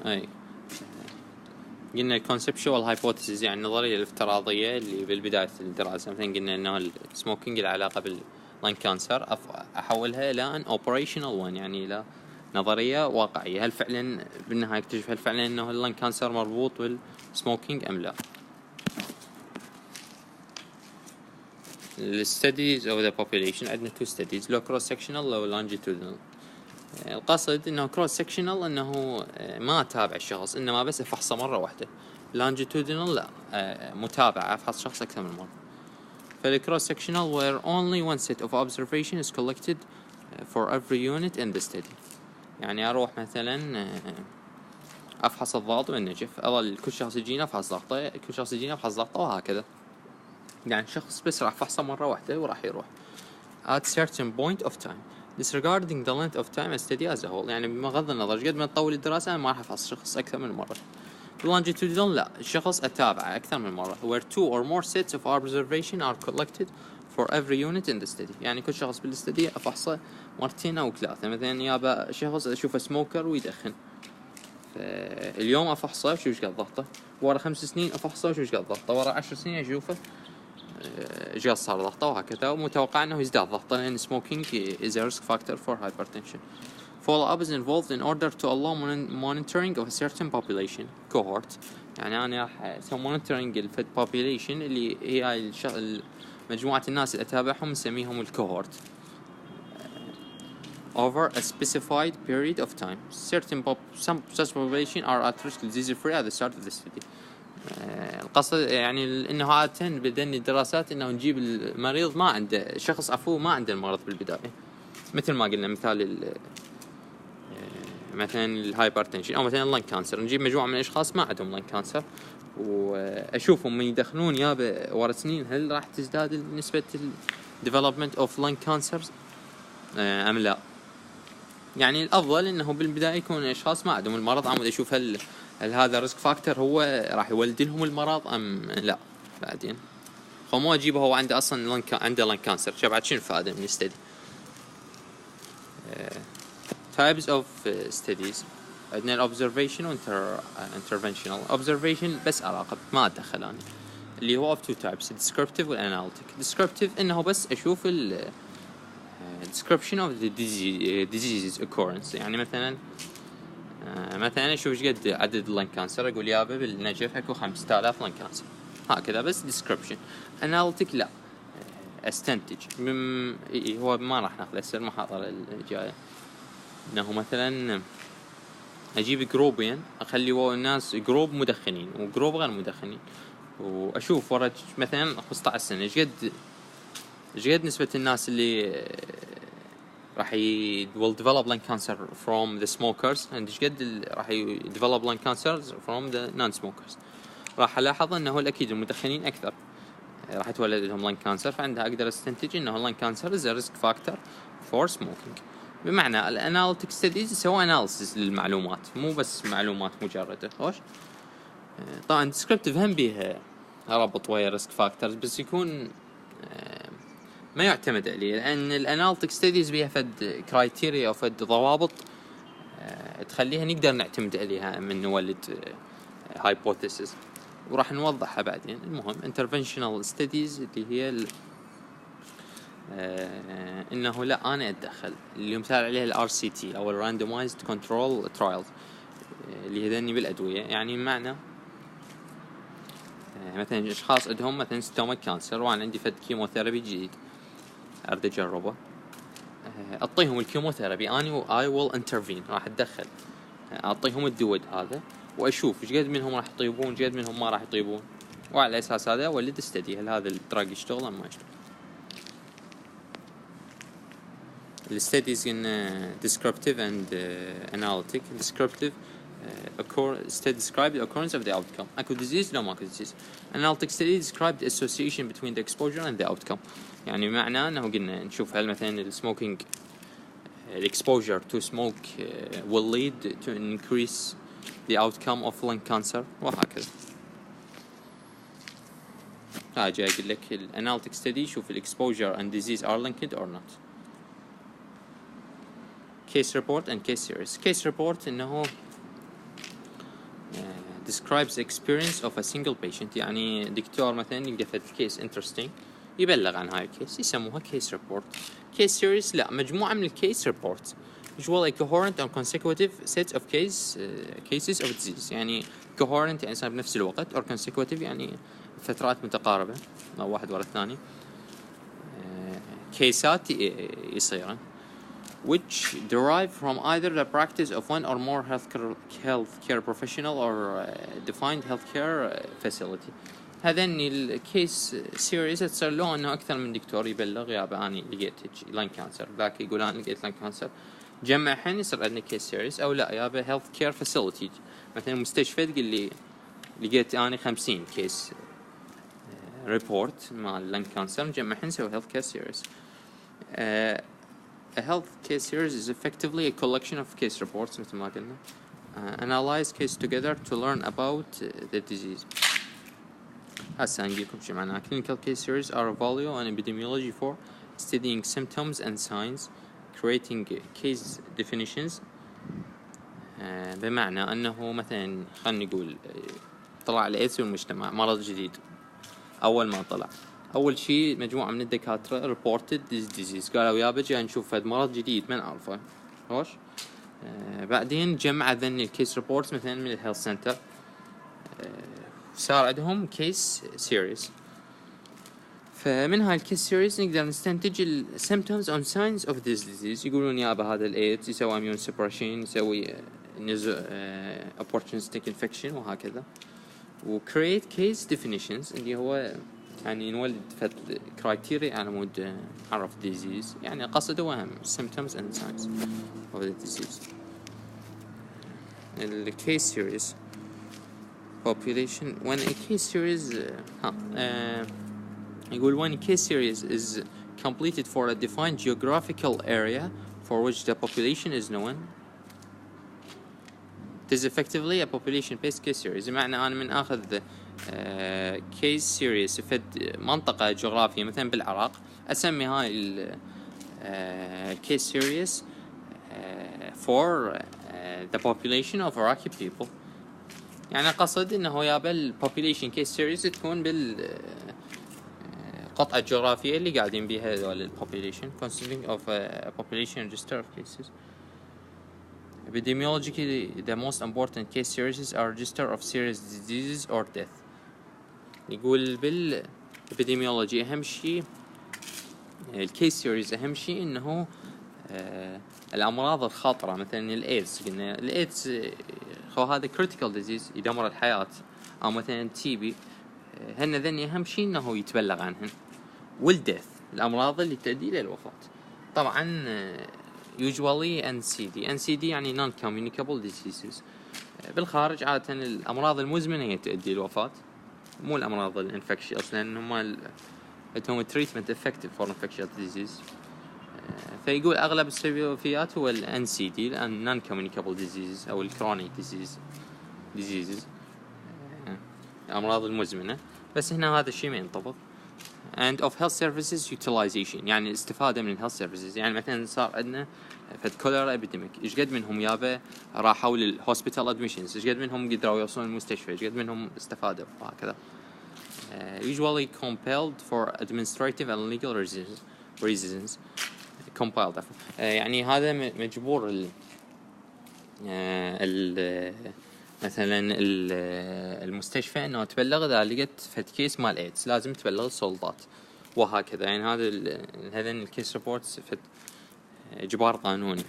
اي قلنا الكونسبشوال هايبوثيسيس يعني النظريه الافتراضيه اللي بالبدايه الدراسه، مثلا قلنا انه السموكينج له علاقه باللان كانسر، احولها الى ان اوبريشنال وان، يعني الى نظريه واقعيه. هل فعلا بالنهايه اكتشف هل فعلا انه اللان كانسر مربوط بالسموكينج ام لا؟ الستديز of the population عندنا two studies، لو cross sectional لو longitudinal. القصد انه cross sectional انه ما اتابع الشخص، انما بس افحصه مره واحده. longitudinal لا، متابعه، افحص شخص اكثر من مره. فالcross sectional where only one set of observation is collected for every unit in the study. يعني اروح مثلا افحص الضغط والنجف، اظل كل شخص يجينا افحص ضغطه، كل شخص يجينا افحص ضغطه، وهكذا. يعني شخص بس راح افحصه مره واحده وراح يروح at certain point of time disregarding the length of time a study as a whole. يعني بغض النظر قد ما تطول الدراسة أنا ما راح أفحص شخص أكثر من مرة. longitudinal لا، الشخص أتابعه أكثر من مرة where two or more sets of observation are collected for every unit in the study. يعني كل شخص بالاستدي أفحصه مرتين أو ثلاثة. مثلا يابا شخص أشوفه سموكر ويدخن، اليوم أفحصه وشوف ايش قد ضغطه، ورا 5 سنين أفحصه وشوف ايش قد ضغطه، ورا 10 سنين أشوفه ايش قد صار ضغطه، وهكذا. ومتوقع انه يزداد ضغطه لان smoking is a risk factor for hypertension. Follow up is involved in order to allow monitoring of a certain population cohort. يعني انا راح اسوي monitoring الفد population اللي هي هاي مجموعة الناس اللي اتابعهم نسميهم الكوهورت over a specified period of time. Some such population are at risk disease free at the start of the study. القصد يعني انه عادة بدني الدراسات انه نجيب المريض ما عنده شخص ما عنده المرض بالبداية، مثل ما قلنا مثال مثلا الهايبرتنشن او مثلا اللان كانسر، نجيب مجموعة من الاشخاص ما عندهم لان كانسر واشوفهم من يدخنون يابا ورا سنين هل راح تزداد نسبة development of lung cancers ام لا. يعني الافضل انه بالبداية يكون اشخاص ما عندهم المرض، عمود اشوف هل هذا ريسك فاكتور هو راح يولد لهم المرض ام لا. بعدين مو اجيبه هو عنده اصلا عنده لان كانسر، بعد شنو الفائده من الستدي؟ types of studies عندنا الobservation interventional. observation بس اراقب ما اتدخل انا، اللي هو of two types descriptive والanalytic. descriptive انه بس اشوف description of the disease occurrence. يعني مثلا اشوف ايش قد عدد اللان كانسر، اقول يابا بالنجف اكو 5000 لان كانسر، هكذا بس description. analytic لا، استنتج هو ما راح ناخذ هسه المحاضرة الجاية، انه مثلا اجيب جروبين اخلي الناس جروب مدخنين وجروب غير مدخنين، واشوف ورا مثلا 15 سنة ايش قد نسبة الناس اللي راح will develop lung cancer from the smokers and ايش قد راح develop lung cancer from the non-smokers. راح الاحظ انه الاكيد المدخنين اكثر راح يتولد لهم لان كانسر، فعندها اقدر استنتج انه اللان كانسر is a risk factor for smoking. بمعنى الاناليتيك ستديز يسوي اناليسيس للمعلومات، مو بس معلومات مجرده. خوش طبعا ديسكريبتيف هم بيها ربط ويا ريسك فاكتورز، بس يكون ما يعتمد عليه، لان الاناليتيك ستديز بيها فد كرايتيريا او فد ضوابط تخليها نقدر نعتمد عليها من نولد هايبوثيسيس، وراح نوضحها بعدين. المهم interventional studies اللي هي انه لا انا اتدخل، اللي مثال عليها الار سي تي او الراندومايزد كنترول ترايلز اللي هذني بالادويه. يعني معنى مثلا اشخاص عندهم مثلا ستومك كانسر وانا عندي فد كيموثيرابي جديد اريد اجربه، اعطيهم الكيموثيرابي اني اي ويل انترفين، راح اتدخل اعطيهم الدود هذا واشوف ايش قد منهم راح يطيبون ايش قد منهم ما راح يطيبون، وعلى اساس هذا اولد استدي هل هذا الدراج يشتغل ام ما يشتغل. الستديز in descriptive and analytic. descriptive describe the occurrence of the outcome. اكو disease لو ماكو disease. analytic study describe the association between the exposure and the outcome. يعني معناه انه قلنا نشوف هل مثلا smoking exposure to smoke will lead to increase the outcome of lung cancer وهكذا. جاي اقول لك الاناليتيك ستدي شوف exposure and disease are linked or not. case report and case series. case report انه describes the experience of a single patient. يعني دكتور مثلا يلقى فد كيس interesting يبلغ عن هاي الكيس يسموها كيس ريبورت. كيس سيريز لا، مجموعة من الكيس ريبورت usually a coherent or consecutive set of cases of disease. يعني coherent يعني صار بنفس الوقت or consecutive يعني فترات متقاربة أو واحد ورا الثاني كيسات يصيرن which derive from either the practice of one or more healthcare professional or defined healthcare facility. هذين الكيس سيريز تصير له انه اكثر من دكتور يبلغ يابا اني لقيت لان كانسر، ذاك يقول انا لقيت لان كانسر، جمعهن يصير عندنا كيس سيريز. او لا يابا هيلث كير فاسيلتي، مثلا مستشفى تقول لي لقيت اني 50 كيس ريبورت مال لان كانسر، نجمعهن نسوي هيلث كير سيريز. A health case series is effectively a collection of case reports مثل ما قلنا. Analyze case together to learn about the disease. هسه نجيكم شو معناها. Clinical case series are a value on epidemiology for studying symptoms and signs, creating case definitions. بمعنى أنه مثلا خلينا نقول طلع الإيدز والمجتمع مرض جديد. أول ما طلع أول شيء مجموعة من الدكاترة reported this disease، قالوا يابا جاي نشوف هذا مرض جديد ما نعرفه. خوش بعدين جمع ذن الكيس ريبورتس مثلا من الهيلث سنتر، صار عندهم كيس سيريز. فمن هاي الكيس سيريز نقدر نستنتج ال symptoms and signs of this disease. يقولون يابا هذا الإيدز يسوي immune suppression، يسوي opportunistic infection وهكذا. و create case definitions اللي هو يعني نولد فد كرايتيريا على مود نعرف disease، يعني قصده وهم symptoms and signs of the disease. ال case series population when a case series يقول when a case series is completed for a defined geographical area for which the population is known, it is effectively a population based case series. بمعنى أنا من أخذ case series فد منطقة جغرافية مثلا بالعراق، أسمي هاي ال case series for the population of Iraqi people. يعني قصد إنه يابا ال population case series تكون بالقطعة الجغرافية اللي قاعدين بيها هذول ال population consisting of a population register of cases. Epidemiologically, the most important case series are register of serious diseases or death. يقول بال epidemiology أهم شيء الكيس سيريز أهم شيء إنه الأمراض الخطرة مثلا الإيدز، قلنا الإيدز هو هذا critical disease يدمر الحياة، أو مثلا TB، هن ذني أهم شيء إنه يتبلغ عنهن. والديث الأمراض اللي تؤدي إلى الوفاة. طبعا usually NCD يعني non-communicable diseases. بالخارج عادة الأمراض المزمنة هي تؤدي الوفاة، مو الأمراض الانفكشيوس، لأن هم عندهم treatment effective for infectious disease. فيقول أغلب السببيات هو ال NCD non communicable disease أو ال chronic diseases الأمراض المزمنة. بس هنا هذا الشيء ما ينطبق. and of health services utilization يعني الاستفادة من health services. يعني مثلا صار عندنا فد كوليرا epidemic، إيش قد منهم يابا راحوا للhospital admissions، إيش قد منهم قدروا يوصلون المستشفى، إيش قد منهم استفادوا وهكذا. usually compelled for administrative and legal reasons compiled يعني هذا مجبور مثلا المستشفى انه تبلغ اذا لقت فد كيس مال ايدز لازم تبلغ السلطات وهكذا. يعني هذا الكيس ريبورتس فد اجبار قانوني.